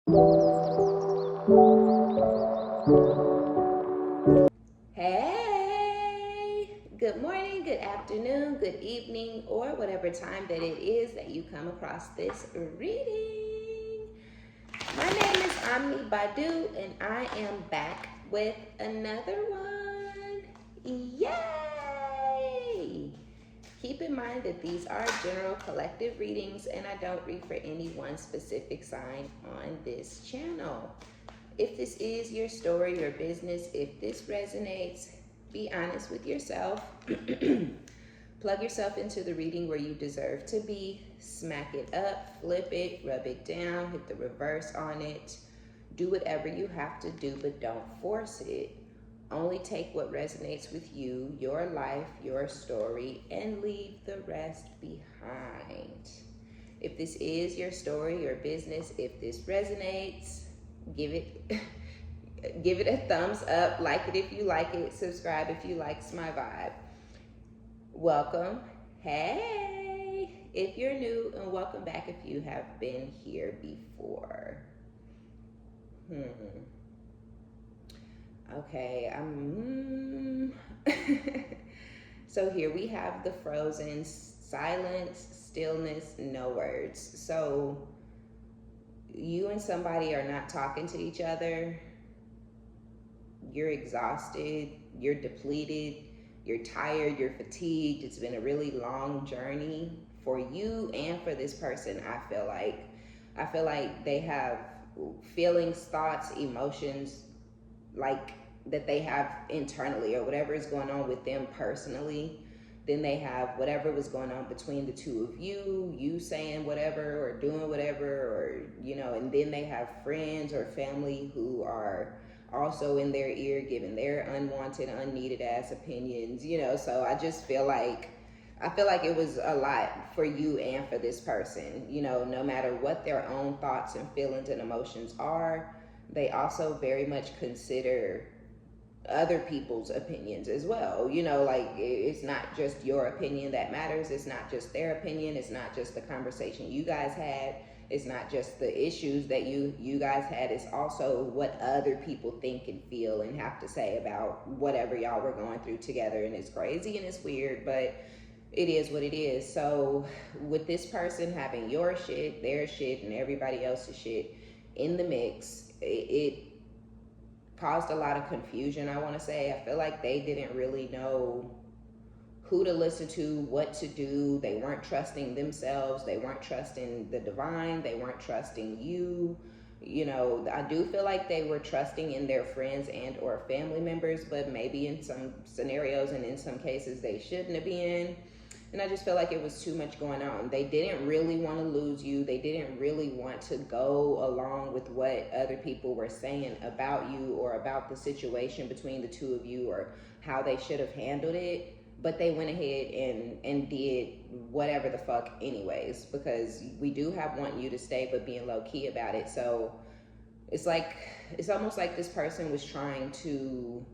Hey, good morning, good afternoon, good evening, or whatever time that it is that you come across this reading. My name is OmniBadu, and I am back with another one. Yay! Keep in mind that these are general collective readings, and I don't read for any one specific sign on this channel. If this is your story or business, if this resonates, be honest with yourself. Plug yourself into the reading where you deserve to be. Smack it up, flip it, rub it down, hit the reverse on it. Do whatever you have to do, but don't force it. Only take what resonates with you, your life, your story, and leave the rest behind. If this is your story or business, if this resonates, give it give it a thumbs up, like it if you like it, subscribe if you likes my vibe. Welcome. Hey, if you're new, and welcome back if you have been here before. Okay, so here we have the frozen: silence, stillness, no words. So you and somebody are not talking to each other. You're exhausted, you're depleted, you're tired, you're fatigued. It's been a really long journey for you and for this person. I feel like they have feelings, thoughts, emotions, like that they have internally, or whatever is going on with them personally. Then they have whatever was going on between the two of you saying whatever or doing whatever, or and then they have friends or family who are also in their ear giving their unwanted, unneeded ass opinions. So I feel like it was a lot for you and for this person. No matter what their own thoughts and feelings and emotions are, they also very much consider other people's opinions as well. Like, it's not just your opinion that matters. It's not just their opinion. It's not just the conversation you guys had. It's not just the issues that you guys had. It's also what other people think and feel and have to say about whatever y'all were going through together. And it's crazy and it's weird, but it is what it is. So with this person having your shit, their shit, and everybody else's shit in the mix, it caused a lot of confusion, I want to say. I feel like they didn't really know who to listen to, what to do. They weren't trusting themselves. They weren't trusting the divine. They weren't trusting you. I do feel like they were trusting in their friends and or family members, but maybe in some scenarios and in some cases they shouldn't have been. And I just feel like it was too much going on. They didn't really want to lose you. They didn't really want to go along with what other people were saying about you or about the situation between the two of you or how they should have handled it. But they went ahead and did whatever the fuck anyways, because we do have wanting you to stay but being low key about it. So it's almost like this person was trying to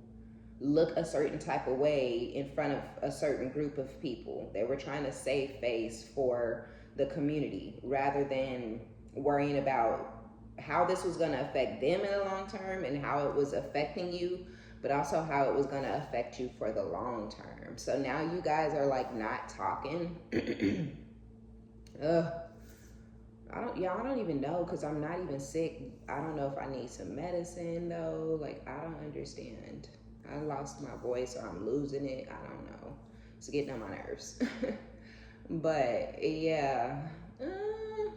look a certain type of way in front of a certain group of people. They were trying to save face for the community rather than worrying about how this was going to affect them in the long term and how it was affecting you, but also how it was going to affect you for the long term. So now you guys are like not talking. Ugh. I don't even know, because I'm not even sick. I don't know if I need some medicine though. Like, I don't understand. I lost my voice or I'm losing it. I don't know. It's getting on my nerves. But yeah,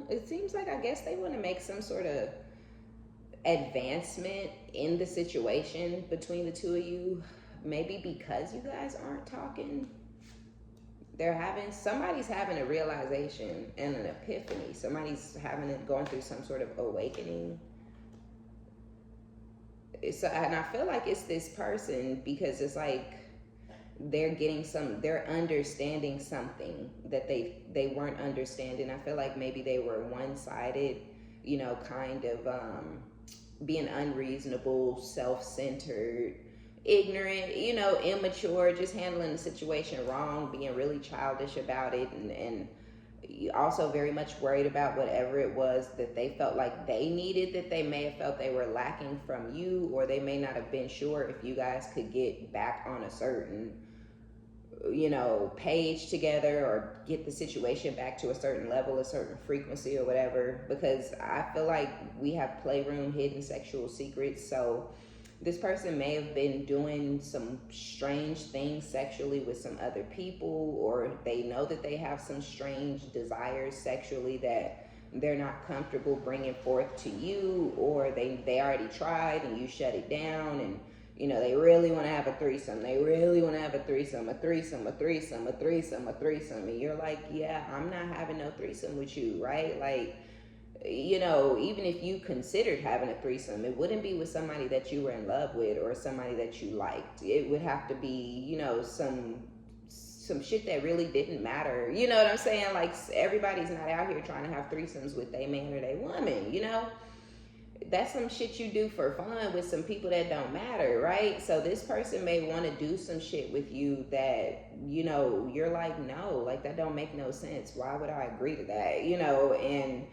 it seems like, I guess they want to make some sort of advancement in the situation between the two of you. Maybe because you guys aren't talking, somebody's having a realization and an epiphany. Somebody's going through some sort of awakening. And I feel like it's this person, because it's like they're understanding something that they weren't understanding. I feel like maybe they were one-sided, kind of being unreasonable, self-centered, ignorant, immature, just handling the situation wrong, being really childish about it, and also very much worried about whatever it was that they felt like they needed, that they may have felt they were lacking from you, or they may not have been sure if you guys could get back on a certain, page together, or get the situation back to a certain level, a certain frequency or whatever. Because I feel like we have playroom hidden sexual secrets. So this person may have been doing some strange things sexually with some other people, or they know that they have some strange desires sexually that they're not comfortable bringing forth to you, or they already tried and you shut it down, and they really want to have a threesome. They really want to have a threesome, a threesome, a threesome, a threesome, a threesome. And you're like, yeah, I'm not having no threesome with you, right? Like, even if you considered having a threesome, it wouldn't be with somebody that you were in love with or somebody that you liked. It would have to be, some shit that really didn't matter. You know what I'm saying? Like, everybody's not out here trying to have threesomes with their man or their woman, That's some shit you do for fun with some people that don't matter, right? So this person may want to do some shit with you that, you're like, no, like, that don't make no sense. Why would I agree to that? And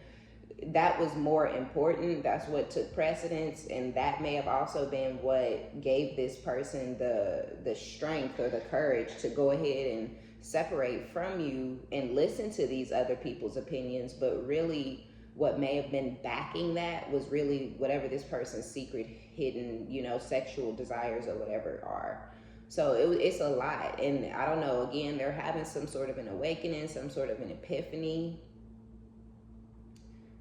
that was more important. That's what took precedence, and that may have also been what gave this person the strength or the courage to go ahead and separate from you and listen to these other people's opinions. But really, what may have been backing that was really whatever this person's secret, hidden, sexual desires or whatever are. So it's a lot. And I don't know, again, they're having some sort of an awakening, some sort of an epiphany.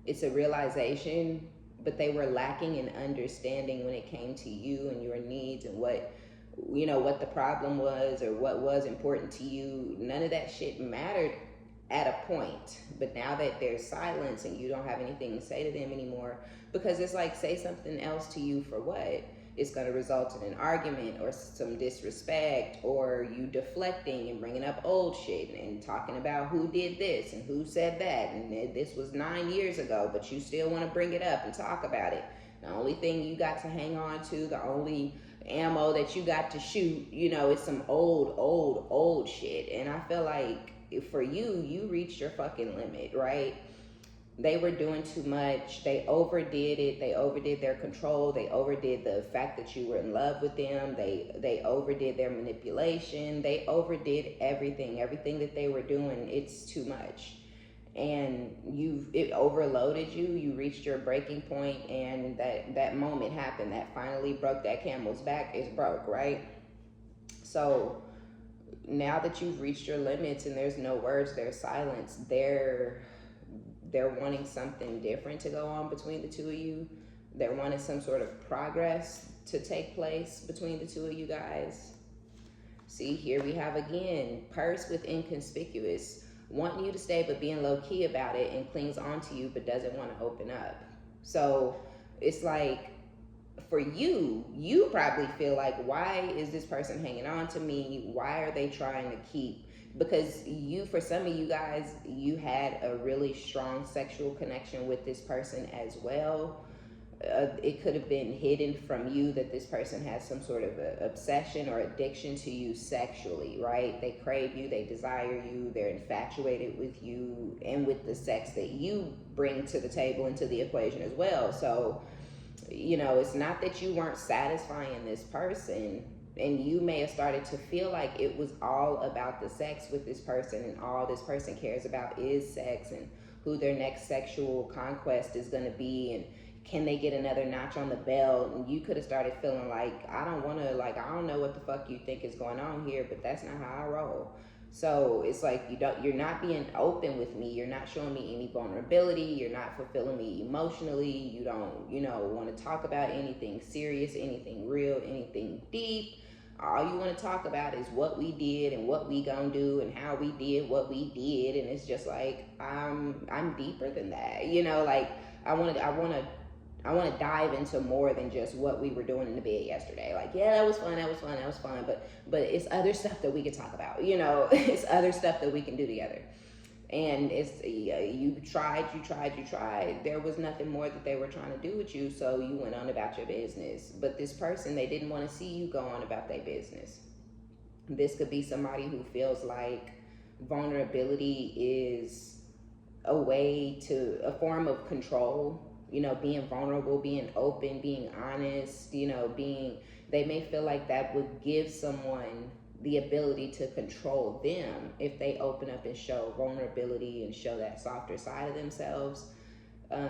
It's a realization, but they were lacking in understanding when it came to you and your needs and what the problem was or what was important to you. None of that shit mattered at a point. But now that there's silence and you don't have anything to say to them anymore, because it's like, say something else to you for what? It's going to result in an argument or some disrespect, or you deflecting and bringing up old shit and talking about who did this and who said that, and this was 9 years ago, but you still want to bring it up and talk about it. The only thing you got to hang on to, the only ammo that you got to shoot, it's some old shit. And I feel like for you reached your fucking limit, right? They were doing too much. They overdid it. They overdid their control. They overdid the fact that you were in love with them. They overdid their manipulation. They overdid everything that they were doing. It's too much. And it overloaded you. You reached your breaking point, and that moment happened that finally broke that camel's back. It's broke, right? So now that you've reached your limits and there's no words, there's silence, they're wanting something different to go on between the two of you. They're wanting some sort of progress to take place between the two of you guys. See, here we have again, purse with inconspicuous, wanting you to stay but being low key about it, and clings on to you but doesn't want to open up. So it's like, for you probably feel like, why is this person hanging on to me? Why are they trying to keep? Because for some of you guys, you had a really strong sexual connection with this person as well. It could have been hidden from you that this person has some sort of obsession or addiction to you sexually, right? They crave you, they desire you, they're infatuated with you and with the sex that you bring to the table and to the equation as well. So, it's not that you weren't satisfying this person, and you may have started to feel like it was all about the sex with this person, and all this person cares about is sex and who their next sexual conquest is going to be, and can they get another notch on the belt. And you could have started feeling like, I don't know what the fuck you think is going on here, but that's not how I roll. So it's like, you're not being open with me. You're not showing me any vulnerability. You're not fulfilling me emotionally. You don't, want to talk about anything serious, anything real, anything deep. All you want to talk about is what we did and what we gonna do and how we did what we did. And it's just like, I'm deeper than that. Like, I want to dive into more than just what we were doing in the bed yesterday. Like, yeah, that was fun. But it's other stuff that we could talk about, it's other stuff that we can do together. And it's, you tried. There was nothing more that they were trying to do with you, so you went on about your business. But this person, they didn't want to see you go on about their business. This could be somebody who feels like vulnerability is a form of control, being vulnerable, being open, being honest, they may feel like that would give someone the ability to control them if they open up and show vulnerability and show that softer side of themselves.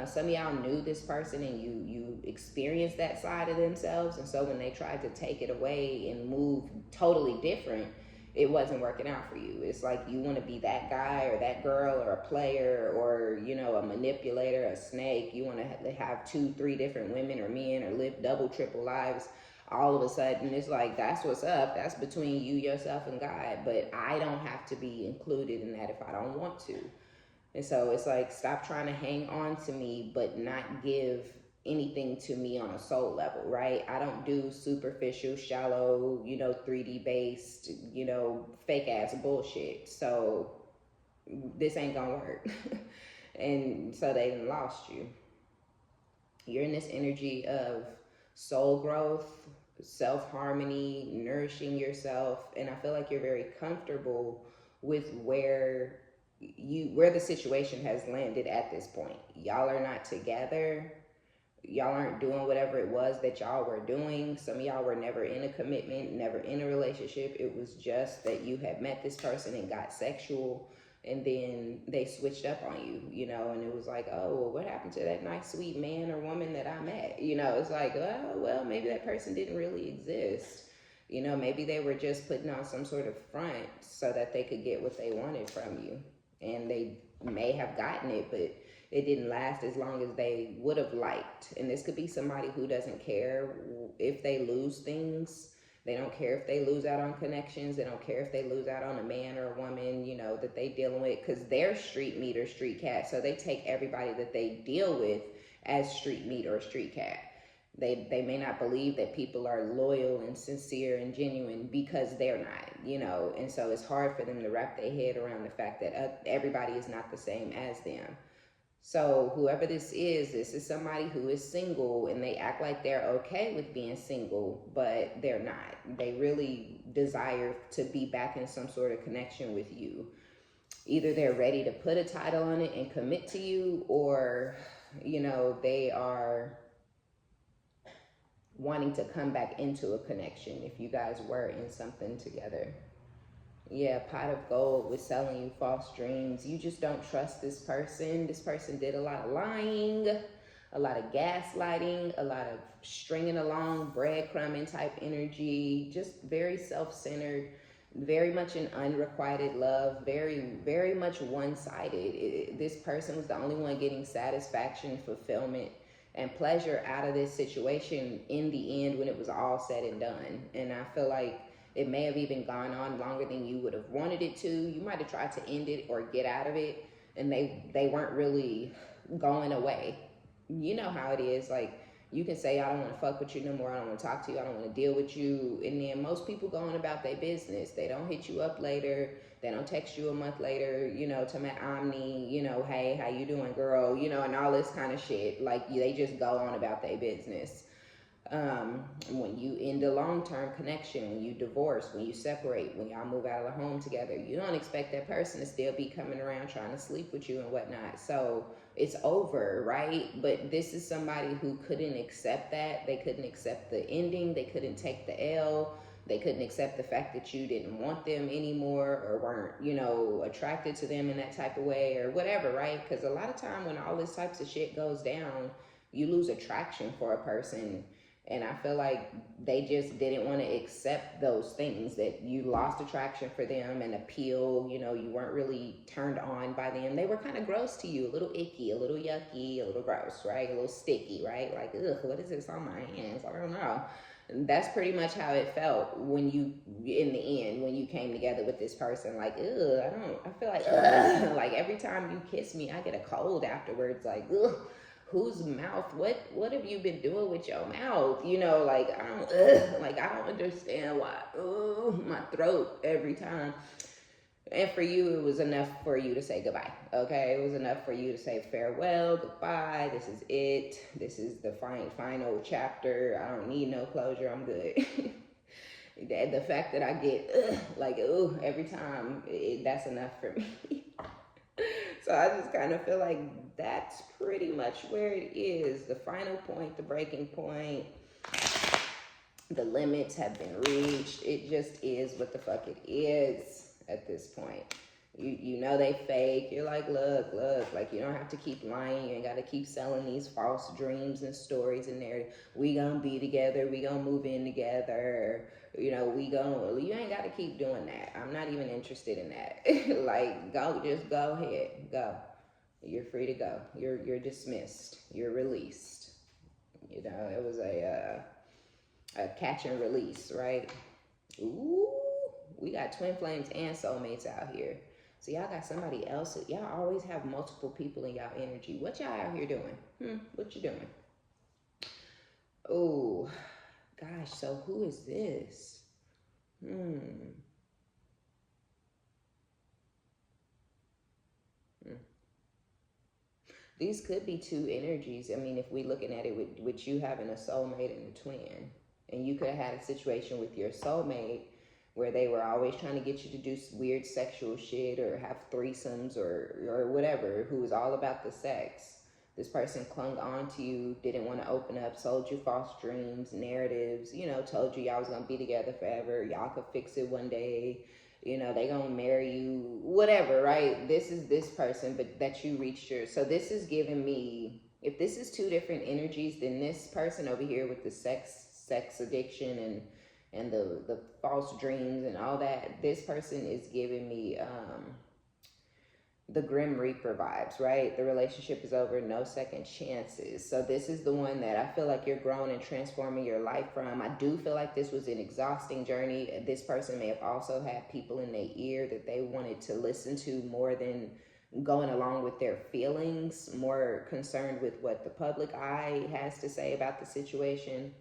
Some of y'all knew this person and you experienced that side of themselves, and so when they tried to take it away and move totally different, it wasn't working out for you. It's like you want to be that guy or that girl or a player or a manipulator, a snake. You want to have 2-3 different women or men or live double triple lives. All of a sudden it's like, that's what's up, that's between you, yourself, and God, but I don't have to be included in that if I don't want to. And so it's like, stop trying to hang on to me but not give anything to me on a soul level, right? I don't do superficial, shallow, 3D based, fake ass bullshit. So this ain't gonna work. And so they lost you. You're in this energy of soul growth, self-harmony, nourishing yourself, and I feel like you're very comfortable with where the situation has landed at this point. Y'all are not together. Y'all aren't doing whatever it was that y'all were doing. Some of y'all were never in a commitment, never in a relationship. It was just that you had met this person and got sexual, and then they switched up on you, and it was like, oh, well, what happened to that nice, sweet man or woman that I met? It's like, oh, well, maybe that person didn't really exist. Maybe they were just putting on some sort of front so that they could get what they wanted from you. And they may have gotten it, but it didn't last as long as they would have liked. And this could be somebody who doesn't care if they lose things. They don't care if they lose out on connections. They don't care if they lose out on a man or a woman, that they dealing with, because they're street meat or street cat. So they take everybody that they deal with as street meat or street cat. They may not believe that people are loyal and sincere and genuine because they're not, and so it's hard for them to wrap their head around the fact that everybody is not the same as them. So whoever this is somebody who is single, and they act like they're okay with being single, but they're not. They really desire to be back in some sort of connection with you. Either they're ready to put a title on it and commit to you, or, they are wanting to come back into a connection if you guys were in something together. Yeah, pot of gold was selling you false dreams. You just don't trust this person. This person did a lot of lying, a lot of gaslighting, a lot of stringing along, breadcrumbing type energy, just very self-centered, very much an unrequited love, very, very much one-sided. This person was the only one getting satisfaction, fulfillment, and pleasure out of this situation in the end when it was all said and done. And I feel like it may have even gone on longer than you would have wanted it to. You might have tried to end it or get out of it, and they weren't really going away. You know how it is. Like, you can say, I don't want to fuck with you no more. I don't want to talk to you. I don't want to deal with you. And then most people go on about their business. They don't hit you up later. They don't text you a month later, to my Omni, hey, how you doing, girl? And all this kind of shit. Like, they just go on about their business. When you end a long-term connection, when you divorce, when you separate, when y'all move out of the home together, you don't expect that person to still be coming around trying to sleep with you and whatnot. So it's over, right? But this is somebody who couldn't accept that. They couldn't accept the ending. They couldn't take the L. They couldn't accept the fact that you didn't want them anymore, or weren't, attracted to them in that type of way or whatever, right? Because a lot of time when all this types of shit goes down, you lose attraction for a person. And I feel like they just didn't want to accept those things, that you lost attraction for them and appeal, you weren't really turned on by them. They were kind of gross to you, a little icky, a little yucky, a little gross, right? A little sticky, right? Like, ugh, what is this on my hands? I don't know. And that's pretty much how it felt when you, in the end, when you came together with this person. Like, ugh, I feel like, ugh, like every time you kiss me, I get a cold afterwards. Like, ugh. Whose mouth? What have you been doing with your mouth? Like, I don't understand why. My throat every time. And for you, it was enough for you to say goodbye. Okay, it was enough for you to say farewell, goodbye. This is it. This is the final chapter. I don't need no closure. I'm good. The fact that I get every time, that's enough for me. So I just kind of feel like that's pretty much where it is. The final point, the breaking point, the limits have been reached. It just is what the fuck it is at this point. You know they fake. You're like, look, like you don't have to keep lying. You ain't got to keep selling these false dreams and stories and narrative. We gonna be together. We gonna move in together. You know, you ain't got to keep doing that. I'm not even interested in that. Like, just go ahead. Go. You're free to go. You're dismissed. You're released. You know, it was a catch and release, right? Ooh, we got twin flames and soulmates out here. So y'all got somebody else. Y'all always have multiple people in y'all energy. What y'all out here doing? What you doing? Oh, gosh. So who is this? These could be two energies. I mean, if we're looking at it with you having a soulmate and a twin, and you could have had a situation with your soulmate where they were always trying to get you to do weird sexual shit or have threesomes or whatever, who was all about the sex. This person clung on to you, didn't want to open up, sold you false dreams, narratives, you know, told you y'all was going to be together forever. Y'all could fix it one day. You know, they going to marry you, whatever, right? This is this person, but that you reached your... So this is giving me... If this is two different energies, then this person over here with the sex addiction and the false dreams and all that, this person is giving me the Grim Reaper vibes, right? The relationship is over, no second chances. So this is the one that I feel like you're growing and transforming your life from. I do feel like this was an exhausting journey. This person may have also had people in their ear that they wanted to listen to more than going along with their feelings, more concerned with what the public eye has to say about the situation.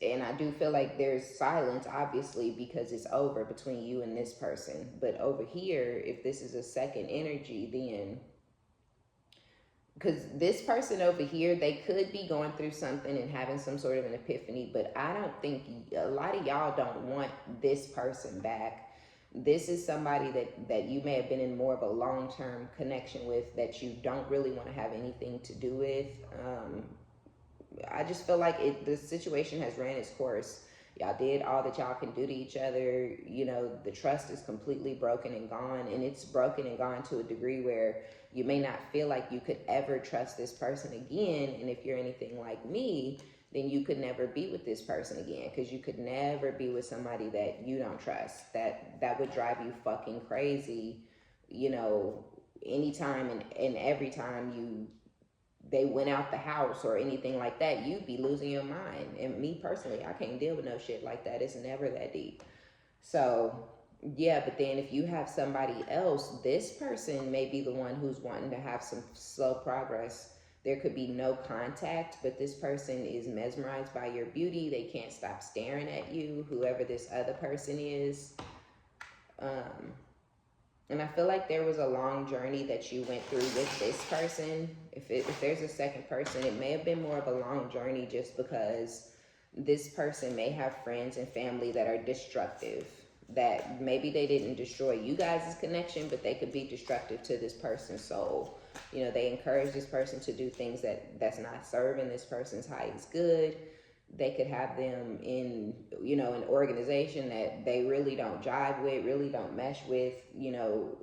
And I do feel like there's silence, obviously, because it's over between you and this person. But over here, if this is a second energy, then... Because this person over here, they could be going through something and having some sort of an epiphany, but I don't think... A lot of y'all don't want this person back. This is somebody that you may have been in more of a long-term connection with that you don't really want to have anything to do with. I just feel like the situation has ran its course. Y'all did all that y'all can do to each other. You know, the trust is completely broken and gone, and it's broken and gone to a degree where you may not feel like you could ever trust this person again. And if you're anything like me, then you could never be with this person again, because you could never be with somebody that you don't trust. That would drive you fucking crazy, you know, anytime and every time they went out the house or anything like that, you'd be losing your mind. And me personally, I can't deal with no shit like that. It's never that deep. So yeah, but then if you have somebody else, this person may be the one who's wanting to have some slow progress. There could be no contact, but this person is mesmerized by your beauty. They can't stop staring at you, whoever this other person is. And I feel like there was a long journey that you went through with this person. If there's a second person, it may have been more of a long journey just because this person may have friends and family that are destructive. That maybe they didn't destroy you guys' connection, but they could be destructive to this person's soul. You know, they encourage this person to do things that's not serving this person's highest good. They could have them in, you know, an organization that they really don't jive with, really don't mesh with, you know.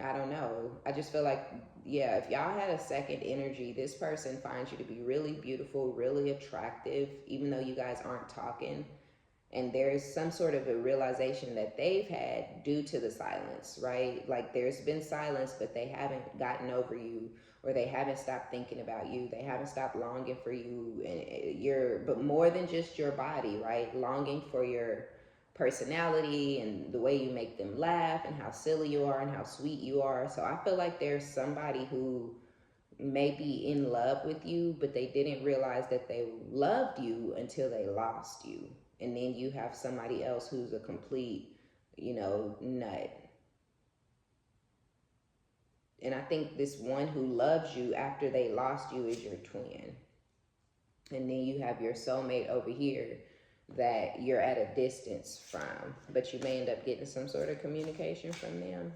I don't know. I just feel like, yeah, if y'all had a second energy, this person finds you to be really beautiful, really attractive, even though you guys aren't talking. And there's some sort of a realization that they've had due to the silence, right? Like there's been silence, but they haven't gotten over you, or they haven't stopped thinking about you. They haven't stopped longing for you and but more than just your body, right? Longing for your personality and the way you make them laugh and how silly you are and how sweet you are. So I feel like there's somebody who may be in love with you, but they didn't realize that they loved you until they lost you. And then you have somebody else who's a complete, you know, nut. And I think this one who loves you after they lost you is your twin. And then you have your soulmate over here that you're at a distance from, but you may end up getting some sort of communication from them.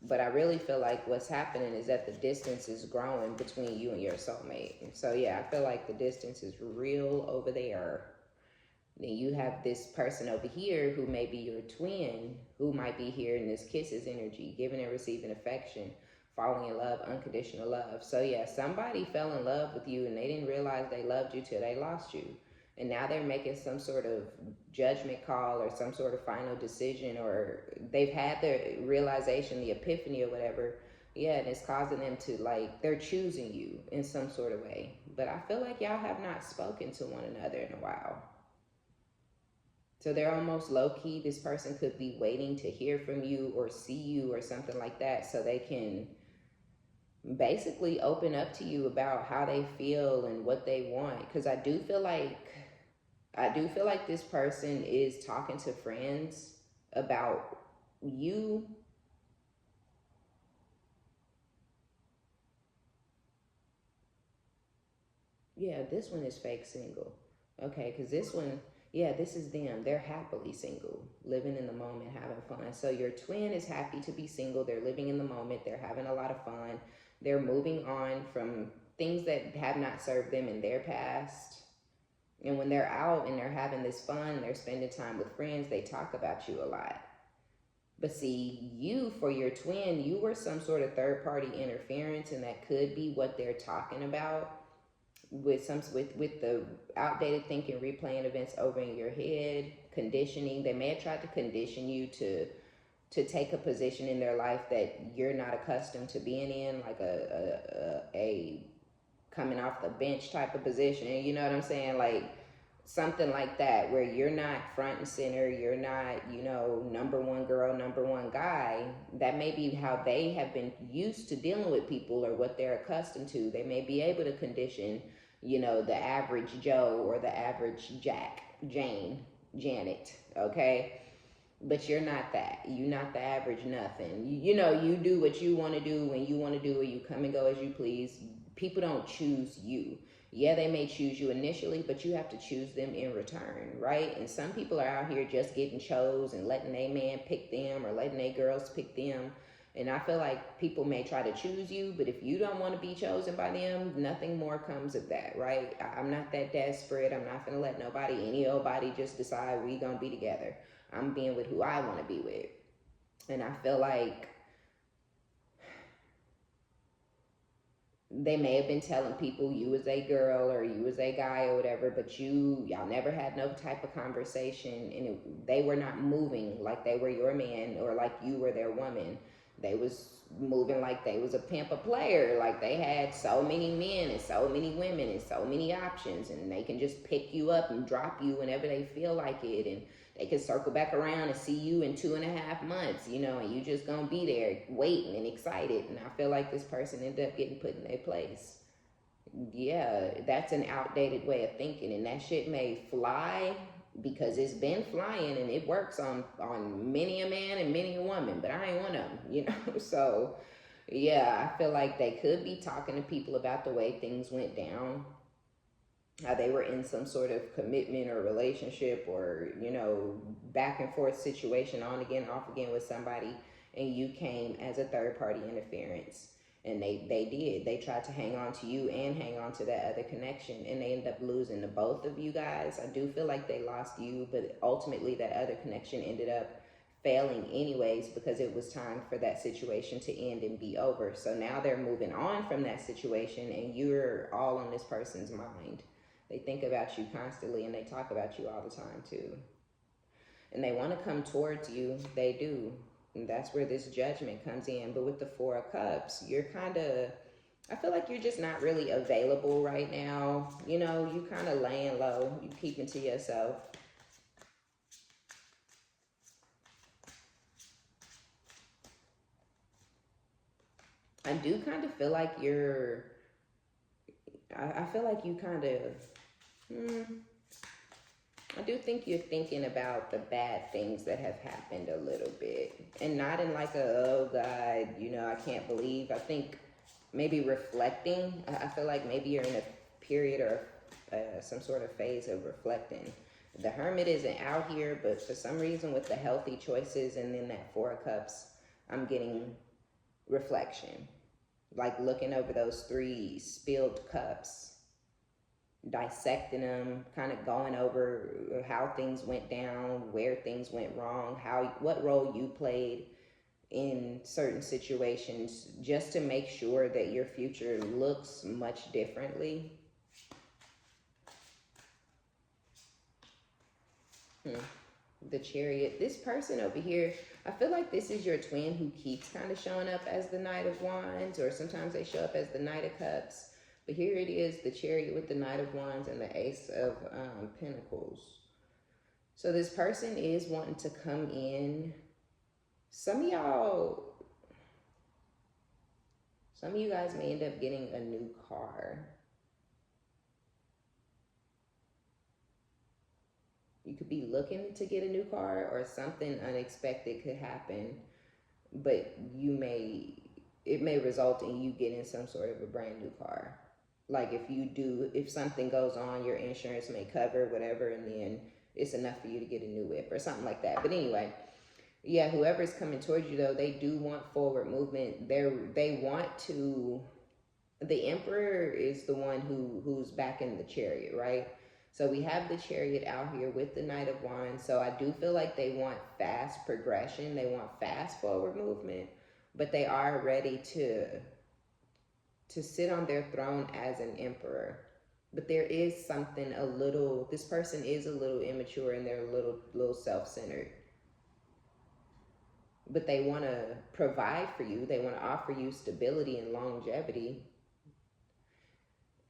But I really feel like what's happening is that the distance is growing between you and your soulmate. So yeah, I feel like the distance is real over there. Then you have this person over here who may be your twin, who might be here in this kisses energy, giving and receiving affection, falling in love, unconditional love. So yeah, somebody fell in love with you and they didn't realize they loved you till they lost you. And now they're making some sort of judgment call or some sort of final decision, or they've had their realization, the epiphany or whatever. Yeah, and it's causing them to, like, they're choosing you in some sort of way. But I feel like y'all have not spoken to one another in a while. So they're almost low-key. This person could be waiting to hear from you or see you or something like that, so they can basically open up to you about how they feel and what they want. Because I do feel like this person is talking to friends about you. Yeah, this one is fake single. Okay, because this one, yeah, this is them. They're happily single, living in the moment, having fun. So your twin is happy to be single. They're living in the moment. They're having a lot of fun. They're moving on from things that have not served them in their past. And when they're out and they're having this fun, they're spending time with friends, they talk about you a lot. But see, you, for your twin, you were some sort of third party interference, and that could be what they're talking about with the outdated thinking, replaying events over in your head, conditioning. They may have tried to condition you to take a position in their life that you're not accustomed to being in, like a coming off the bench type of position, you know what I'm saying? Like something like that, where you're not front and center, you're not, number one girl, number one guy. That may be how they have been used to dealing with people, or what they're accustomed to. They may be able to condition, the average Joe or the average Jack, Jane, Janet, okay? But you're not that. You're not the average nothing. You do what you want to do when you want to do it. You come and go as you please. People don't choose you. Yeah, they may choose you initially, but you have to choose them in return, right? And some people are out here just getting chose and letting their man pick them, or letting their girls pick them. And I feel like people may try to choose you, but if you don't want to be chosen by them, nothing more comes of that, right? I'm not that desperate. I'm not going to let any old body just decide we going to be together. I'm being with who I want to be with. And I feel like they may have been telling people you was a girl or you was a guy or whatever, but y'all never had no type of conversation, and they were not moving like they were your man or like you were their woman. They was moving like they was a pimp, a player, like they had so many men and so many women and so many options, and they can just pick you up and drop you whenever they feel like it, and they can circle back around and see you in 2.5 months, and you just gonna be there waiting and excited. And I feel like this person ended up getting put in their place. Yeah, that's an outdated way of thinking, and that shit may fly because it's been flying and it works on many a man and many a woman, but I ain't one of them, So yeah, I feel like they could be talking to people about the way things went down, how they were in some sort of commitment or relationship, or back and forth situation, on again, off again with somebody, and you came as a third party interference. And they tried to hang on to you and hang on to that other connection, and they ended up losing to both of you guys. I do feel like they lost you, but ultimately that other connection ended up failing anyways, because it was time for that situation to end and be over. So now they're moving on from that situation, and you're all on this person's mind. They think about you constantly, and they talk about you all the time too. And they want to come towards you. They do. And that's where this judgment comes in. But with the Four of Cups, you're kind of, I feel like you're just not really available right now. You kind of laying low. You keeping to yourself. I do kind of feel like I feel like you kind of, I do think you're thinking about the bad things that have happened a little bit, and not in like oh God, I can't believe. I think maybe reflecting. I feel like maybe you're in a period or some sort of phase of reflecting. The Hermit isn't out here, but for some reason with the healthy choices and then that Four of Cups, I'm getting reflection, like looking over those 3 spilled cups, dissecting them, kind of going over how things went down, where things went wrong, what role you played in certain situations, just to make sure that your future looks much differently. The Chariot. This person over here, I feel like this is your twin who keeps kind of showing up as the Knight of Wands, or sometimes they show up as the Knight of Cups. But here it is, the Chariot with the Knight of Wands and the Ace of Pentacles. So this person is wanting to come in. Some of you guys may end up getting a new car. You could be looking to get a new car, or something unexpected could happen, but it may result in you getting some sort of a brand new car. Like if something goes on, your insurance may cover whatever, and then it's enough for you to get a new whip or something like that. But anyway, yeah, whoever's coming towards you, though, they do want forward movement. They want to. The Emperor is the one who's back in the Chariot, right? So we have the Chariot out here with the Knight of Wands. So I do feel like they want fast progression. They want fast forward movement, but they are ready to sit on their throne as an emperor. But there is something this person is a little immature, and they're a little self-centered. But they want to provide for you. They want to offer you stability and longevity.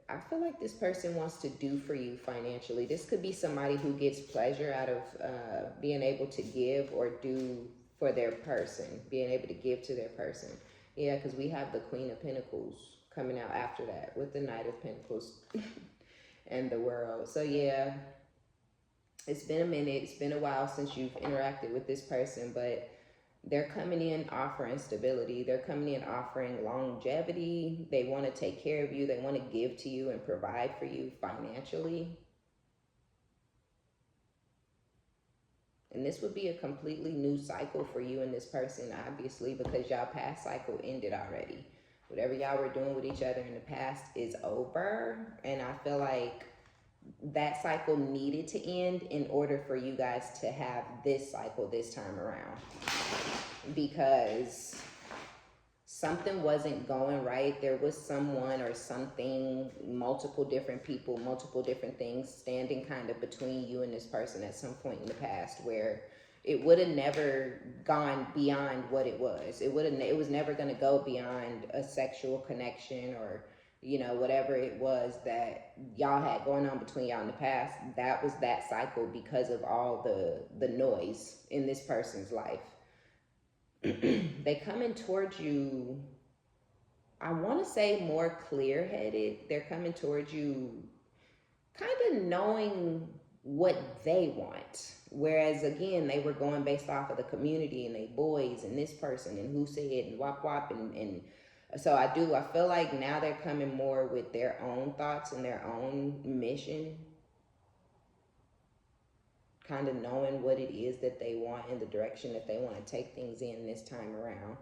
I feel like this person wants to do for you financially. This could be somebody who gets pleasure out of being able to give or do for their person, being able to give to their person. Yeah, because we have the Queen of Pentacles coming out after that with the Knight of Pentacles and the World. So yeah, it's been a minute. It's been a while since you've interacted with this person, but they're coming in offering stability. They're coming in offering longevity. They want to take care of you. They want to give to you and provide for you financially. And this would be a completely new cycle for you and this person, obviously, because y'all past cycle ended already. Whatever y'all were doing with each other in the past is over. And I feel like that cycle needed to end in order for you guys to have this cycle this time around, because something wasn't going right. There was someone or something, multiple different people, multiple different things standing kind of between you and this person at some point in the past, where it would have never gone beyond what it was. It was never going to go beyond a sexual connection, or whatever it was that y'all had going on between y'all in the past. That was that cycle because of all the noise in this person's life. They coming towards you, I want to say more clear-headed. They're coming towards you kind of knowing what they want. Whereas, again, they were going based off of the community and they boys and this person and who said and wop wop and so I feel like now they're coming more with their own thoughts and their own mission, kind of knowing what it is that they want and the direction that they want to take things in this time around.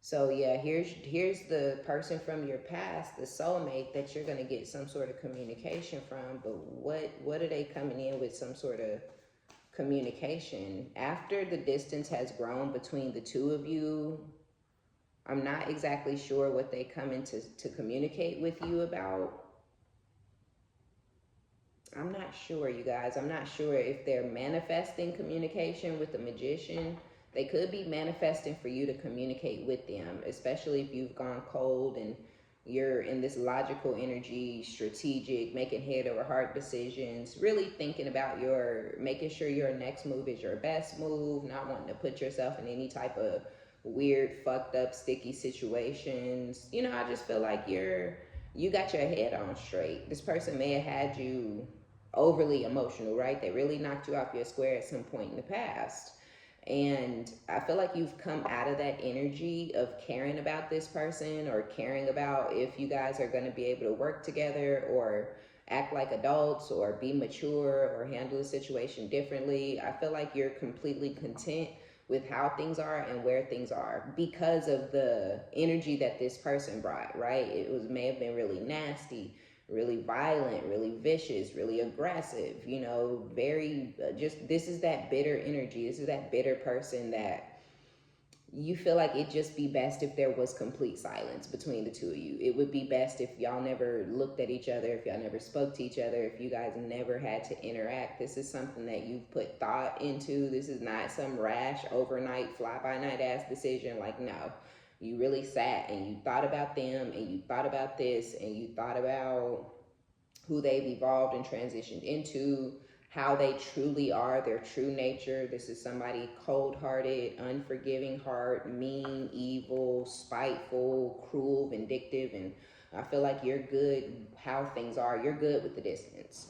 So yeah, here's the person from your past, the soulmate that you're going to get some sort of communication from. But what are they coming in with? Some sort of communication after the distance has grown between the two of you. I'm not exactly sure what they come in to communicate with you about. I'm not sure, you guys. I'm not sure if they're manifesting communication with the Magician. They could be manifesting for you to communicate with them, especially if you've gone cold and you're in this logical energy, strategic, making head over heart decisions, really thinking about making sure your next move is your best move, not wanting to put yourself in any type of weird, fucked up, sticky situations. I just feel like you got your head on straight. This person may have had you overly emotional, right? They really knocked you off your square at some point in the past. And I feel like you've come out of that energy of caring about this person, or caring about if you guys are going to be able to work together or act like adults or be mature or handle the situation differently. I feel like you're completely content with how things are and where things are because of the energy that this person brought, right? It was may have been really nasty, really violent, really vicious, really aggressive, you know, very just this is that bitter energy. This is that bitter person that you feel like it'd just be best if there was complete silence between the two of you. It would be best if y'all never looked at each other, if y'all never spoke to each other, if you guys never had to interact. This is something that you've put thought into. This is not some rash, overnight, fly-by-night ass decision. Like, no. You really sat and you thought about them and you thought about this and you thought about who they've evolved and transitioned into, how they truly are, their true nature. This is somebody cold-hearted, unforgiving heart, mean, evil, spiteful, cruel, vindictive, and I feel like you're good how things are. You're good with the distance.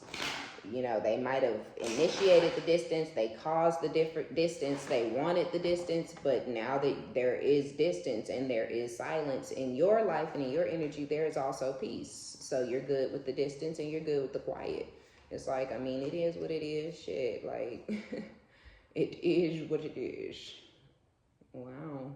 You know, they might have initiated the distance, they caused the different distance, they wanted the distance, but now that there is distance and there is silence in your life and in your energy, there is also peace. So you're good with the distance and you're good with the quiet. It's like, I mean, it is what it is. Shit, like, it is what it is. Wow.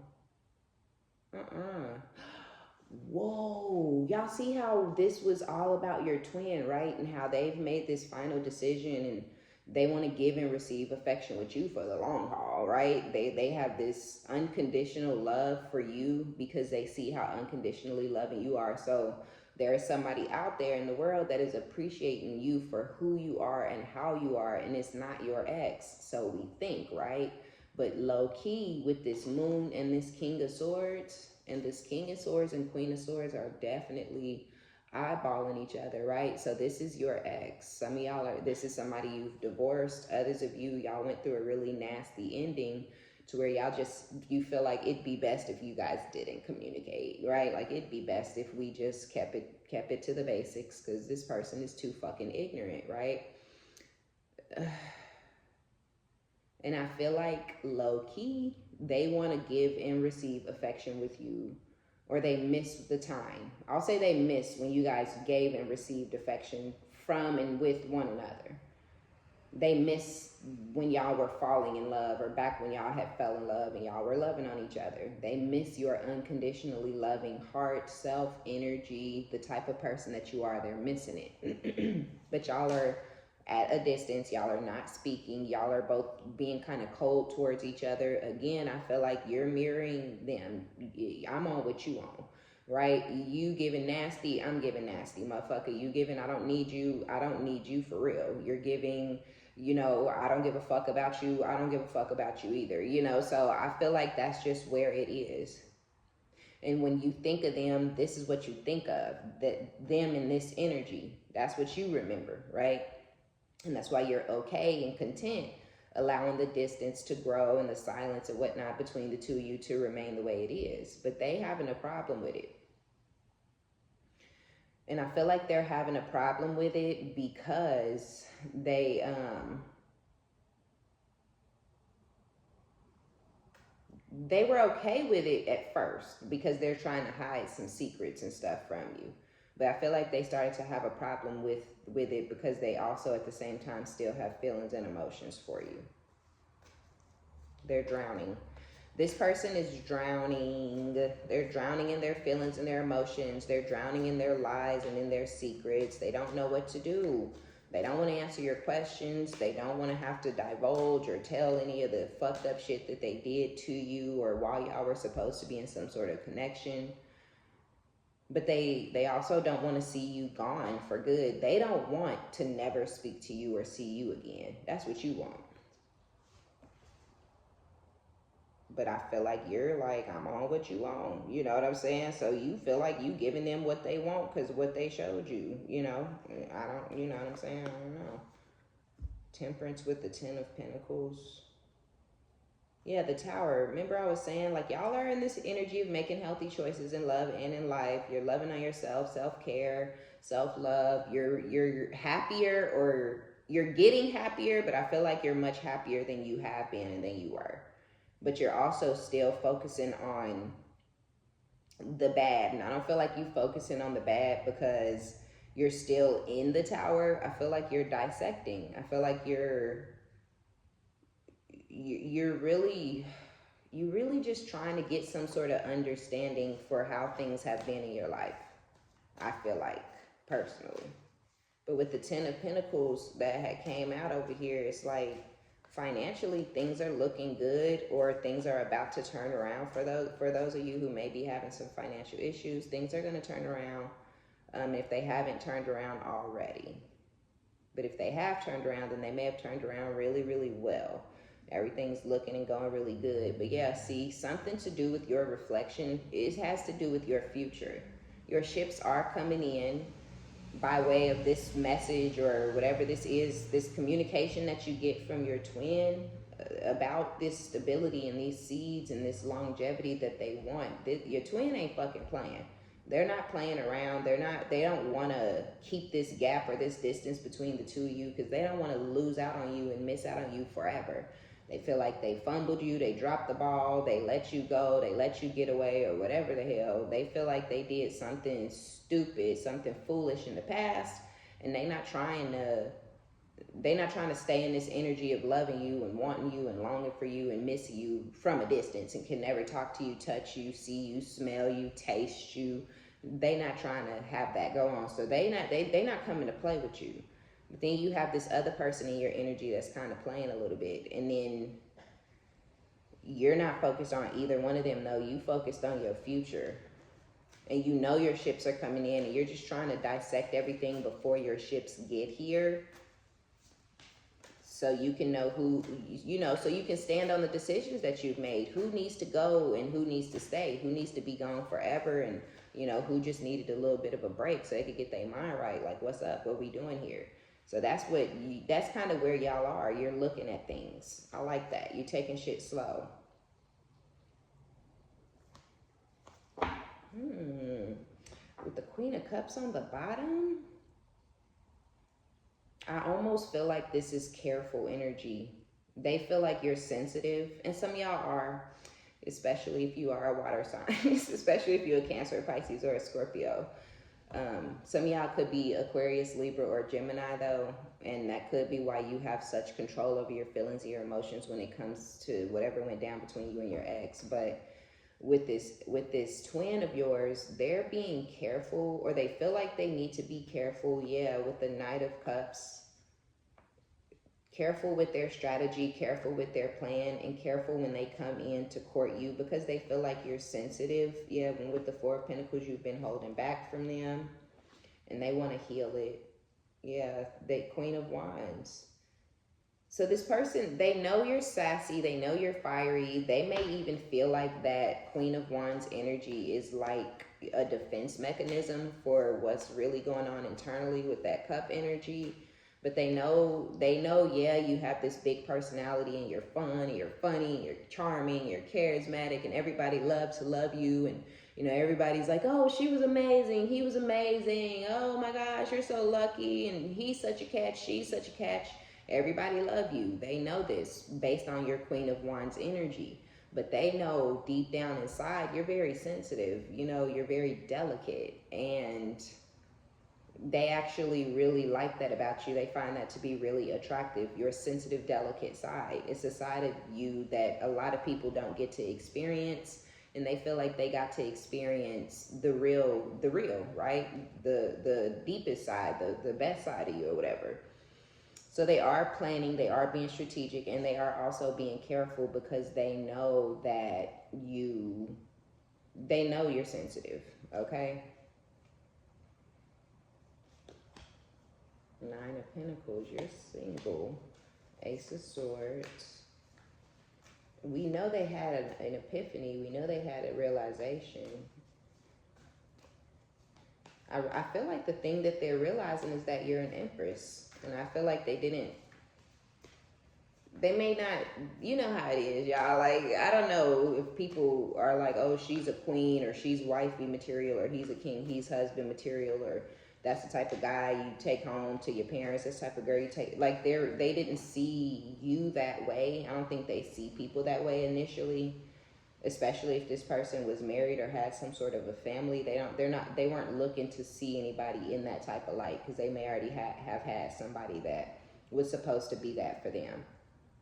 Whoa. Y'all see how this was all about your twin, right? And how they've made this final decision and they want to give and receive affection with you for the long haul, right? They have this unconditional love for you because they see how unconditionally loving you are. So there is somebody out there in the world that is appreciating you for who you are and how you are, and it's not your ex. So we think, right? But low key, with this moon and this king of swords, and this king of swords and queen of swords are definitely eyeballing each other, right? So this is your ex. Some of y'all are, this is somebody you've divorced. Others of you, y'all went through a really nasty ending to where y'all just, you feel like it'd be best if you guys didn't communicate, right? Like it'd be best if we just kept it to the basics because this person is too fucking ignorant, right? And I feel like low key, they want to give and receive affection with you, or they miss the time. I'll say they miss when you guys gave and received affection from and with one another. They miss when y'all were falling in love, or back when y'all had fell in love and y'all were loving on each other. They miss your unconditionally loving heart, self, energy, the type of person that you are. They're missing it. But y'all are at a distance. Y'all are not speaking. Y'all are both being kind of cold towards each other. Again, I feel like you're mirroring them. I'm on what you on, right? You giving nasty, I'm giving nasty, motherfucker. You giving, I don't need you for real. You're giving, you know, I don't give a fuck about you. I don't give a fuck about you either, you know? So I feel like that's just where it is. And when you think of them, this is what you think of, that them in this energy, that's what you remember, right? And that's why you're okay and content allowing the distance to grow and the silence and whatnot between the two of you to remain the way it is. But they having a problem with it. And I feel like they're having a problem with it because they were okay with it at first because they're trying to hide some secrets and stuff from you. But I feel like they started to have a problem with it because they also at the same time still have feelings and emotions for you. They're drowning. This person is drowning. They're drowning in their feelings and their emotions. They're drowning in their lies and in their secrets. They don't know what to do. They don't want to answer your questions. They don't want to have to divulge or tell any of the fucked up shit that they did to you or while y'all were supposed to be in some sort of connection. But they also don't want to see you gone for good. They don't want to never speak to you or see you again. That's what you want. But I feel like you're like, I'm on what you on. You know what I'm saying? So you feel like you giving them what they want because what they showed you, you know? I don't, you know what I'm saying? I don't know. Temperance with the 10 of Pentacles. Yeah, the Tower. Remember I was saying, like, y'all are in this energy of making healthy choices in love and in life. You're loving on yourself, self-care, self-love. You're happier, or you're getting happier, but I feel like you're much happier than you have been and than you were. But you're also still focusing on the bad. And I don't feel like you focusing on the bad because you're still in the Tower. I feel like you're dissecting. I feel like you're really, you really just trying to get some sort of understanding for how things have been in your life, I feel like, personally. But with the Ten of Pentacles that had came out over here, it's like financially things are looking good, or things are about to turn around for those of you who may be having some financial issues. Things are going to turn around if they haven't turned around already. But if they have turned around, then they may have turned around really, really well. Everything's looking and going really good. But yeah, see, something to do with your reflection. It has to do with your future. Your ships are coming in by way of this message or whatever this is, this communication that you get from your twin about this stability and these seeds and this longevity that they want. Your twin ain't fucking playing. They're not playing around. They don't want to keep this gap or this distance between the two of you, because they don't want to lose out on you and miss out on you forever. They feel like they fumbled you, they dropped the ball, they let you go, they let you get away, or whatever the hell. They feel like they did something stupid, something foolish in the past, and they're not trying to stay in this energy of loving you and wanting you and longing for you and missing you from a distance, and can never talk to you, touch you, see you, smell you, taste you. They not trying to have that go on. So they not coming to play with you. But then you have this other person in your energy that's kind of playing a little bit. And then you're not focused on either one of them, though. You focused on your future. And you know your ships are coming in, and you're just trying to dissect everything before your ships get here. So you can know who, so you can stand on the decisions that you've made. Who needs to go and who needs to stay. Who needs to be gone forever, and, who just needed a little bit of a break so they could get their mind right. Like, what's up? What we doing here? So that's kind of where y'all are. You're looking at things. I like that. You're taking shit slow. With the Queen of Cups on the bottom, I almost feel like this is careful energy. They feel like you're sensitive, and some of y'all are, especially if you are a water sign, especially if you're a Cancer, Pisces, or a Scorpio. Some of y'all could be Aquarius, Libra, or Gemini, though, and that could be why you have such control over your feelings and your emotions when it comes to whatever went down between you and your ex. But with this twin of yours, they're being careful, or they feel like they need to be careful. Yeah, with the Knight of Cups, careful with their strategy, careful with their plan, and careful when they come in to court you, because they feel like you're sensitive. Yeah, when with the Four of Pentacles, you've been holding back from them, and they want to heal it. Yeah, the Queen of Wands. So this person, they know you're sassy, they know you're fiery, they may even feel like that Queen of Wands energy is like a defense mechanism for what's really going on internally with that Cup energy. But they know, yeah, you have this big personality, and you're fun, and you're funny, you're charming, you're charismatic, and everybody loves to love you. And, everybody's like, oh, she was amazing, he was amazing, oh my gosh, you're so lucky, and he's such a catch, she's such a catch. Everybody love you. They know this based on your Queen of Wands energy. But they know deep down inside, you're very sensitive. You're very delicate. And they actually really like that about you. They find that to be really attractive. Your sensitive, delicate side. It's a side of you that a lot of people don't get to experience. And they feel like they got to experience the real, right? The deepest side, the best side of you, or whatever. So they are planning, they are being strategic, and they are also being careful, because they know that they know you're sensitive, okay? Nine of Pentacles, you're single. Ace of Swords. We know they had an epiphany. We know they had a realization. I feel like the thing that they're realizing is that you're an Empress. And I feel like they may not, you know how it is, y'all. Like, I don't know if people are like, oh, she's a queen, or she's wifey material, or he's a king, he's husband material, or that's the type of guy you take home to your parents, this type of girl you take. Like, they didn't see you that way. I don't think they see people that way initially, especially if this person was married or had some sort of a family. They weren't looking to see anybody in that type of light, because they may already have had somebody that was supposed to be that for them.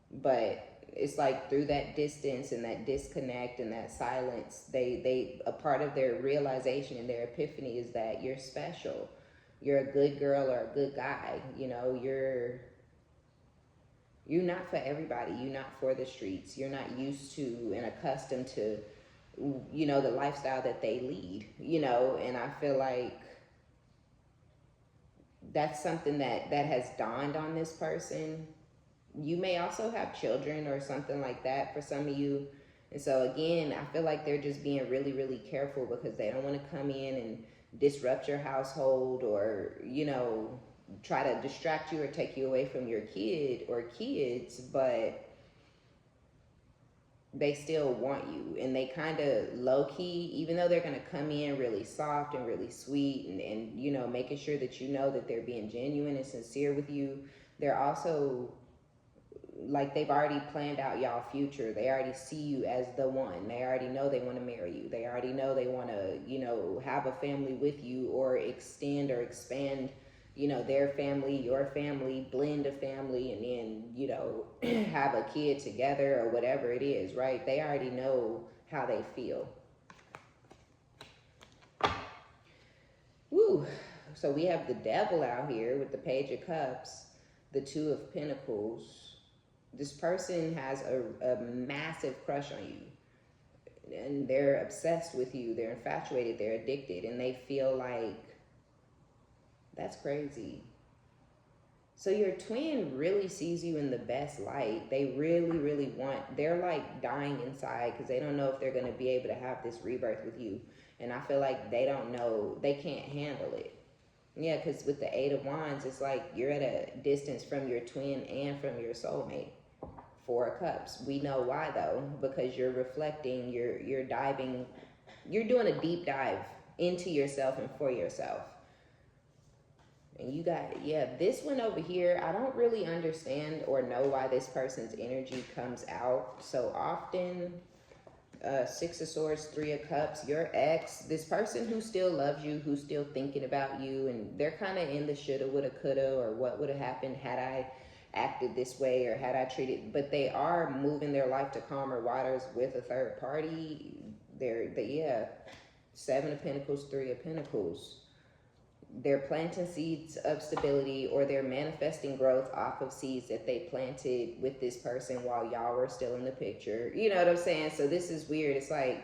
But it's like through that distance and that disconnect and that silence, they a part of their realization and their epiphany is that you're special. You're a good girl or a good guy. You know, you're not for everybody. You're not for the streets. You're not used to and accustomed to, you know, the lifestyle that they lead, you know. And I feel like that's something that has dawned on this person. You may also have children or something like that for some of you. And so again, I feel like they're just being really, really careful because they don't want to come in and disrupt your household or, you know, try to distract you or take you away from your kid or kids, but they still want you. And they kind of low-key, even though they're going to come in really soft and really sweet and, you know, making sure that you know that they're being genuine and sincere with you, they're also like they've already planned out y'all future. They already see you as the one. They already know they want to marry you. They already know they want to, you know, have a family with you or extend or expand, you know, their family, your family, blend a family, and then, you know, have a kid together or whatever it is, right? They already know how they feel. Woo. So we have the devil out here with the Page of Cups, the Two of Pentacles. This person has a massive crush on you. And they're obsessed with you. They're infatuated. They're addicted. And they feel like, that's crazy. So your twin really sees you in the best light. They really, really want, they're like dying inside because they don't know if they're going to be able to have this rebirth with you. And I feel like they don't know, they can't handle it. Yeah, because with the Eight of Wands, it's like you're at a distance from your twin and from your soulmate. Four of Cups. We know why though, because you're reflecting, you're diving, you're doing a deep dive into yourself and for yourself. And you got, yeah, this one over here, I don't really understand or know why this person's energy comes out so often. Six of Swords, Three of Cups, your ex, this person who still loves you, who's still thinking about you, and they're kind of in the shoulda, woulda, coulda, or what would have happened had I acted this way or had I treated, but they are moving their life to calmer waters with a third party. Yeah, Seven of Pentacles, Three of Pentacles. They're planting seeds of stability or they're manifesting growth off of seeds that they planted with this person while y'all were still in the picture. You know what I'm saying? So this is weird. It's like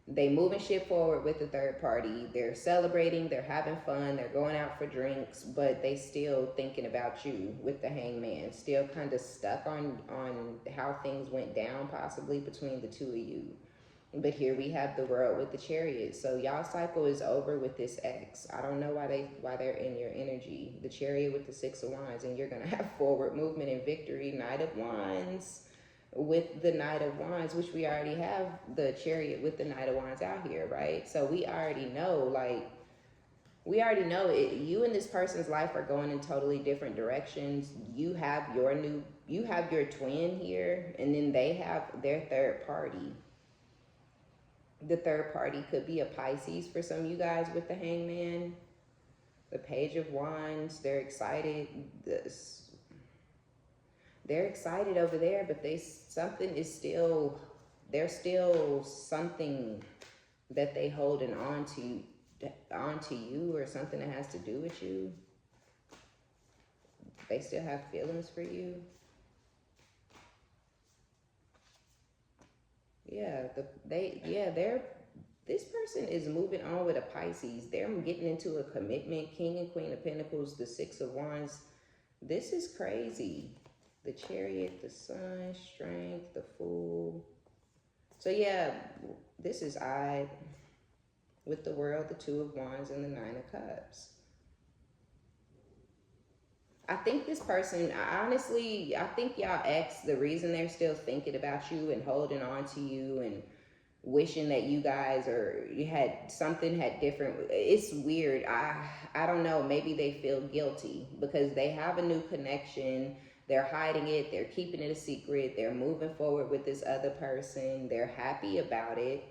they moving shit forward with the third party. They're celebrating, they're having fun, they're going out for drinks, but they still thinking about you with the Hangman. Still kind of stuck on how things went down possibly between the two of you. But here we have the World with the Chariot. So y'all cycle is over with this ex. I don't know why they're in your energy. The Chariot with the Six of Wands, and you're gonna have forward movement and victory. Knight of Wands with the Knight of Wands, which we already have the Chariot with the Knight of Wands out here, right? So we already know, you and this person's life are going in totally different directions. You have your twin here, and then they have their third party. The third party could be a Pisces for some of you guys with the Hangman. The Page of Wands, they're excited. They're excited over there, but there's still something that they holding on to you or something that has to do with you. They still have feelings for you. Yeah, this person is moving on with a Pisces. They're getting into a commitment. King and Queen of Pentacles, the Six of Wands. This is crazy. The Chariot, the Sun, Strength, the Fool. So yeah, this is I with the World, the Two of Wands, and the Nine of Cups. I think this person, honestly, I think y'all ex, the reason they're still thinking about you and holding on to you and wishing that you guys had different, it's weird. I don't know, maybe they feel guilty because they have a new connection. They're hiding it. They're keeping it a secret. They're moving forward with this other person. They're happy about it.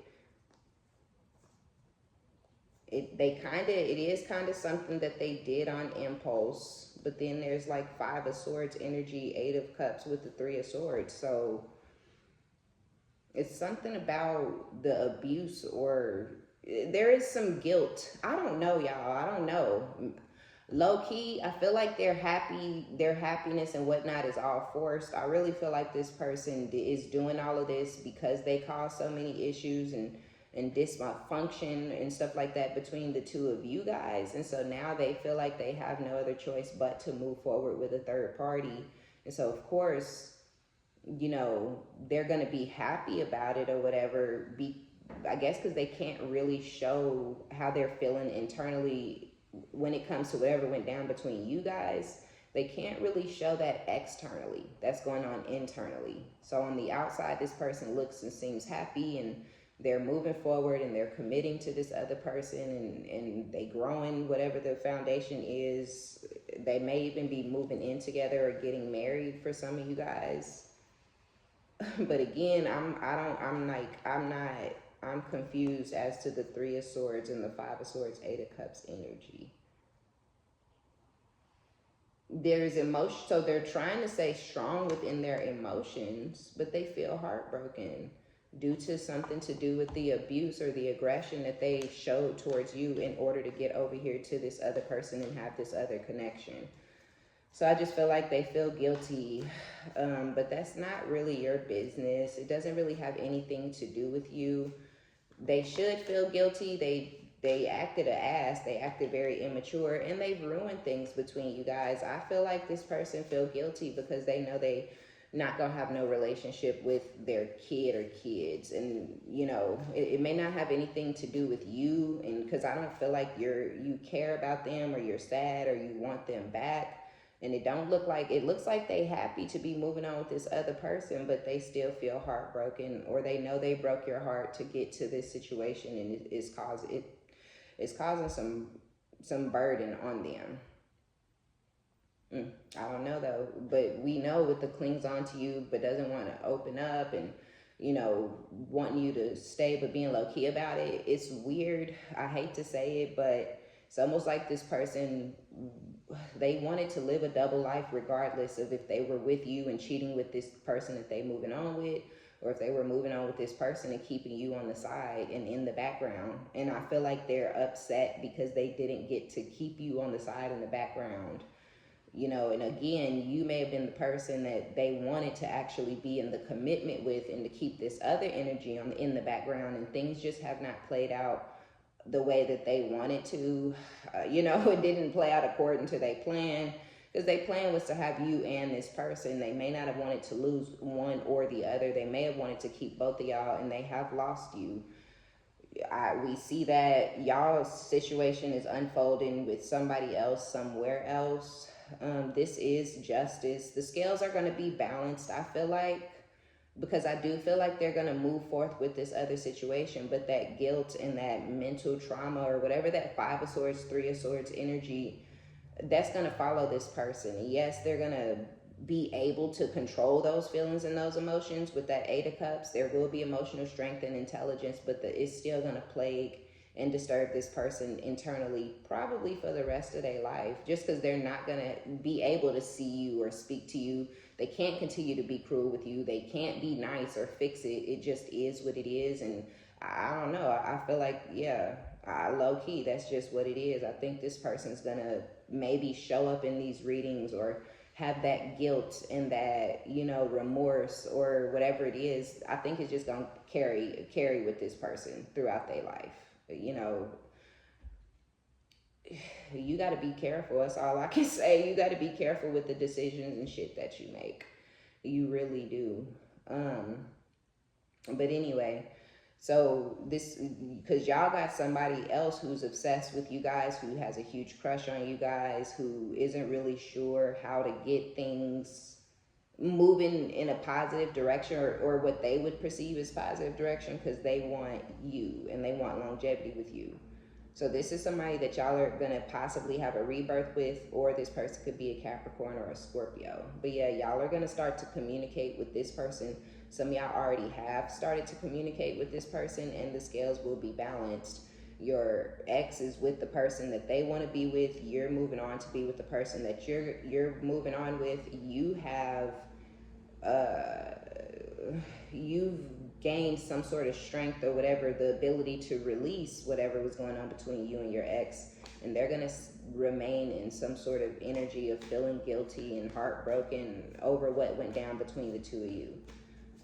It is kind of something that they did on impulse, but then there's like Five of Swords energy, Eight of Cups with the Three of Swords. So It's something about the abuse, or there is some guilt. I don't know, y'all. I don't know. Low key, I feel like they're happy, their happiness and whatnot is all forced. I really feel like this person is doing all of this because they cause so many issues and dysfunction and stuff like that between the two of you guys. And so now they feel like they have no other choice but to move forward with a third party. And so, of course, they're going to be happy about it or whatever. I guess because they can't really show how they're feeling internally when it comes to whatever went down between you guys. They can't really show that externally. That's going on internally. So on the outside, this person looks and seems happy, and they're moving forward and they're committing to this other person, and they growing whatever the foundation is. They may even be moving in together or getting married for some of you guys. But again, I'm confused as to the Three of Swords and the Five of Swords, Eight of Cups energy. There's emotion, so they're trying to stay strong within their emotions, but they feel heartbroken due to something to do with the abuse or the aggression that they showed towards you in order to get over here to this other person and have this other connection. So I just feel like they feel guilty, but that's not really your business. It doesn't really have anything to do with you. They should feel guilty. They acted an ass. They acted very immature, and they've ruined things between you guys. I feel like this person feel guilty because they know they not gonna have no relationship with their kid or kids, and it may not have anything to do with you, and because I don't feel like you care about them or you're sad or you want them back. And it looks like they happy to be moving on with this other person, but they still feel heartbroken, or they know they broke your heart to get to this situation, and it's causing some burden on them. I don't know though, but we know with the clings on to you but doesn't want to open up, and wanting you to stay but being low key about it. It's weird. I hate to say it, but it's almost like this person, they wanted to live a double life regardless of if they were with you and cheating with this person that they moving on with, or if they were moving on with this person and keeping you on the side and in the background. And I feel like they're upset because they didn't get to keep you on the side in the background. And again, you may have been the person that they wanted to actually be in the commitment with and to keep this other energy in the background, and things just have not played out the way that they wanted to. It didn't play out according to their plan, because their plan was to have you and this person. They may not have wanted to lose one or the other. They may have wanted to keep both of y'all, and they have lost you. We see that y'all's situation is unfolding with somebody else somewhere else. This is justice. The scales are going to be balanced, I feel like, because I do feel like they're going to move forth with this other situation, but that guilt and that mental trauma, or whatever that Five of Swords, Three of Swords energy, that's going to follow this person. Yes, they're going to be able to control those feelings and those emotions with that Eight of Cups. There will be emotional strength and intelligence, but it's still going to plague and disturb this person internally, probably for the rest of their life, just because they're not going to be able to see you or speak to you. They can't continue to be cruel with you. They can't be nice or fix it. It just is what it is. And I don't know. I feel like, low key, that's just what it is. I think this person's going to maybe show up in these readings or have that guilt and that, remorse or whatever it is. I think it's just going to carry with this person throughout their life. You got to be careful. That's all I can say. You got to be careful with the decisions and shit that you make. You really do. But anyway, so this, because y'all got somebody else who's obsessed with you guys, who has a huge crush on you guys, who isn't really sure how to get things moving in a positive direction, or what they would perceive as positive direction, because they want you and they want longevity with you. So this is somebody that y'all are going to possibly have a rebirth with, or this person could be a Capricorn or a Scorpio. But yeah, y'all are going to start to communicate with this person. Some of y'all already have started to communicate with this person, and the scales will be balanced. Your ex is with the person that they want to be with. You're moving on to be with the person that you're moving on with. You have you've gained some sort of strength or whatever, the ability to release whatever was going on between you and your ex, and they're going to remain in some sort of energy of feeling guilty and heartbroken over what went down between the two of you.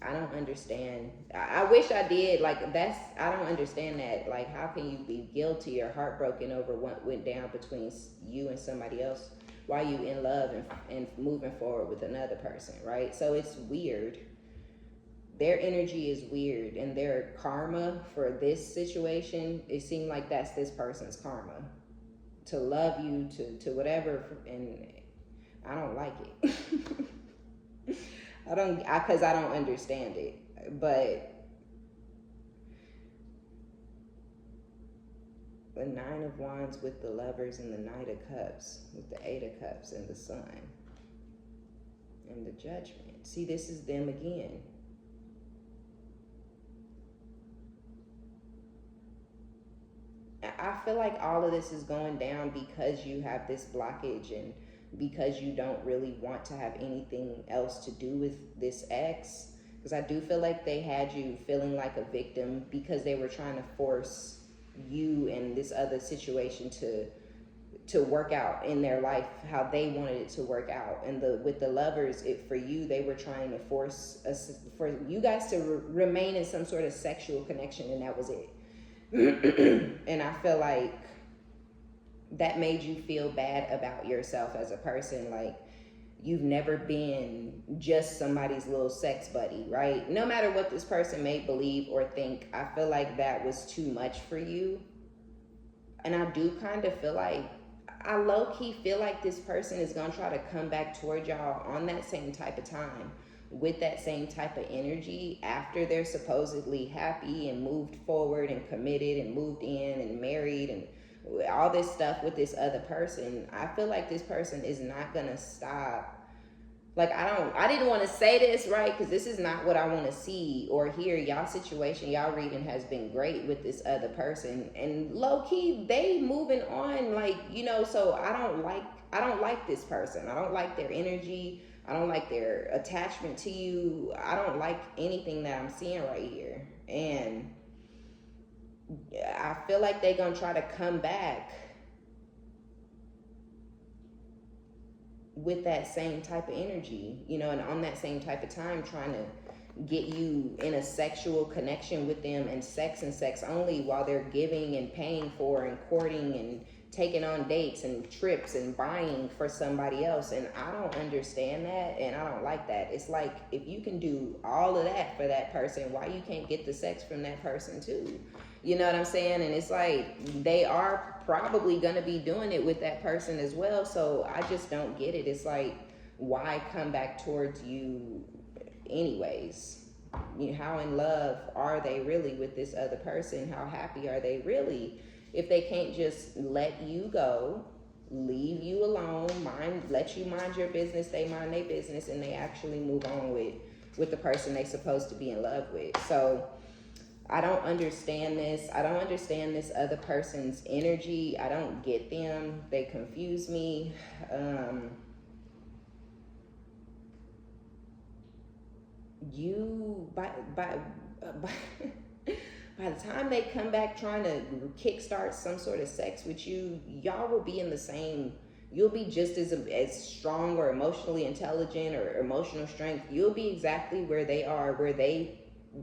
I don't understand. I wish I did. Like, I don't understand that. Like, how can you be guilty or heartbroken over what went down between you and somebody else while you in love and moving forward with another person, right? So it's weird. Their energy is weird, and their karma for this situation, it seemed like that's this person's karma. To love you, to whatever, and I don't like it. Because I don't understand it. But the Nine of Wands with the Lovers and the Knight of Cups with the Eight of Cups and the Sun and the Judgment. See, this is them again. I feel like all of this is going down because you have this blockage and because you don't really want to have anything else to do with this ex. Because I do feel like they had you feeling like a victim because they were trying to force you and this other situation to work out in their life how they wanted it to work out. And with the Lovers, for you, they were trying to force for you guys to remain in some sort of sexual connection, and that was it. And I feel like that made you feel bad about yourself as a person. Like, you've never been just somebody's little sex buddy, right? No matter what this person may believe or think, I feel like that was too much for you. And I do kind of feel like, I low-key feel like this person is going to try to come back toward y'all on that same type of time, with that same type of energy after they're supposedly happy and moved forward and committed and moved in and married and all this stuff with this other person. I feel like this person is not gonna stop. Like, I didn't want to say this, right? Because this is not what I want to see or hear. Y'all situation, y'all reading has been great with this other person, and low-key they moving on, like, you know. So I don't like this person. I don't like their energy. I don't like their attachment to you. I don't like anything that I'm seeing right here. And I feel like they're going to try to come back with that same type of energy, you know, and on that same type of time, trying to get you in a sexual connection with them, and sex only, while they're giving and paying for and courting and taking on dates and trips and buying for somebody else. And I don't understand that, and I don't like that. It's like, if you can do all of that for that person, why you can't get the sex from that person too? You know what I'm saying? And it's like, they are probably gonna be doing it with that person as well. So I just don't get it. It's like, why come back towards you anyways? You know, how in love are they really with this other person? How happy are they really? If they can't just let you go, leave you alone, let you mind your business, they mind their business, and they actually move on with the person they supposed to be in love with. So I don't understand this. I don't understand this other person's energy. I don't get them. They confuse me. By the time they come back trying to kickstart some sort of sex with you, y'all will be in the same, you'll be just as strong or emotionally intelligent or emotional strength. You'll be exactly where they are, where they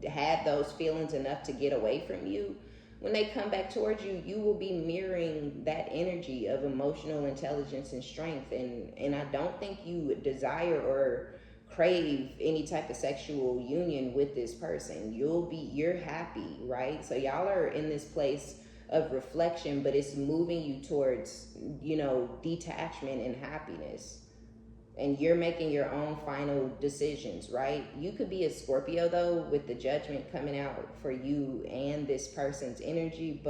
had those feelings enough to get away from you. When they come back towards you, you will be mirroring that energy of emotional intelligence and strength. And I don't think you desire or crave any type of sexual union with this person. You're happy, right? So y'all are in this place of reflection, but it's moving you towards, you know, detachment and happiness. And you're making your own final decisions, right? You could be a Scorpio though, with the Judgment coming out for you and this person's energy,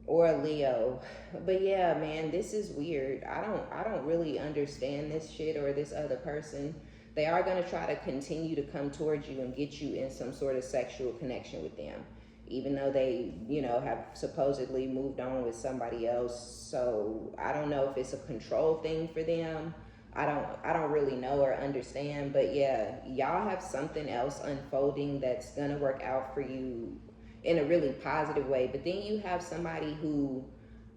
or a Leo. But yeah, man, this is weird. I don't really understand this shit or this other person. They are going to try to continue to come towards you and get you in some sort of sexual connection with them, even though they, you know, have supposedly moved on with somebody else. So I don't know if it's a control thing for them. I don't really know or understand, but yeah, y'all have something else unfolding that's gonna work out for you in a really positive way. But then you have somebody who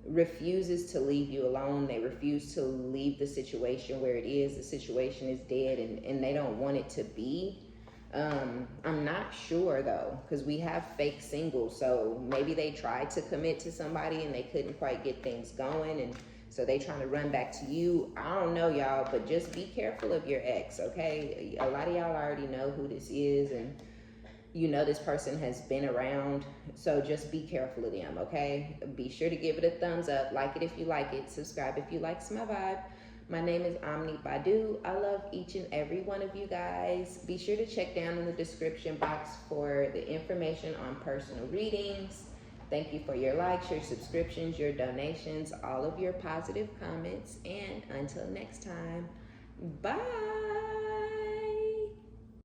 refuses to leave you alone. They refuse to leave the situation where it is. The situation is dead, and they don't want it to be. I'm not sure though, because we have fake singles. So maybe they tried to commit to somebody and they couldn't quite get things going, and so they trying to run back to you. I don't know, y'all, but just be careful of your ex, okay? A lot of y'all already know who this is, and you know this person has been around, so just be careful of them, okay? Be sure to give it a thumbs up, like it if you like it, subscribe if you like my vibe. My name is OmniBadu. I love each and every one of you guys. Be sure to check down in the description box for the information on personal readings. Thank you for your likes, your subscriptions, your donations, all of your positive comments, and until next time, bye.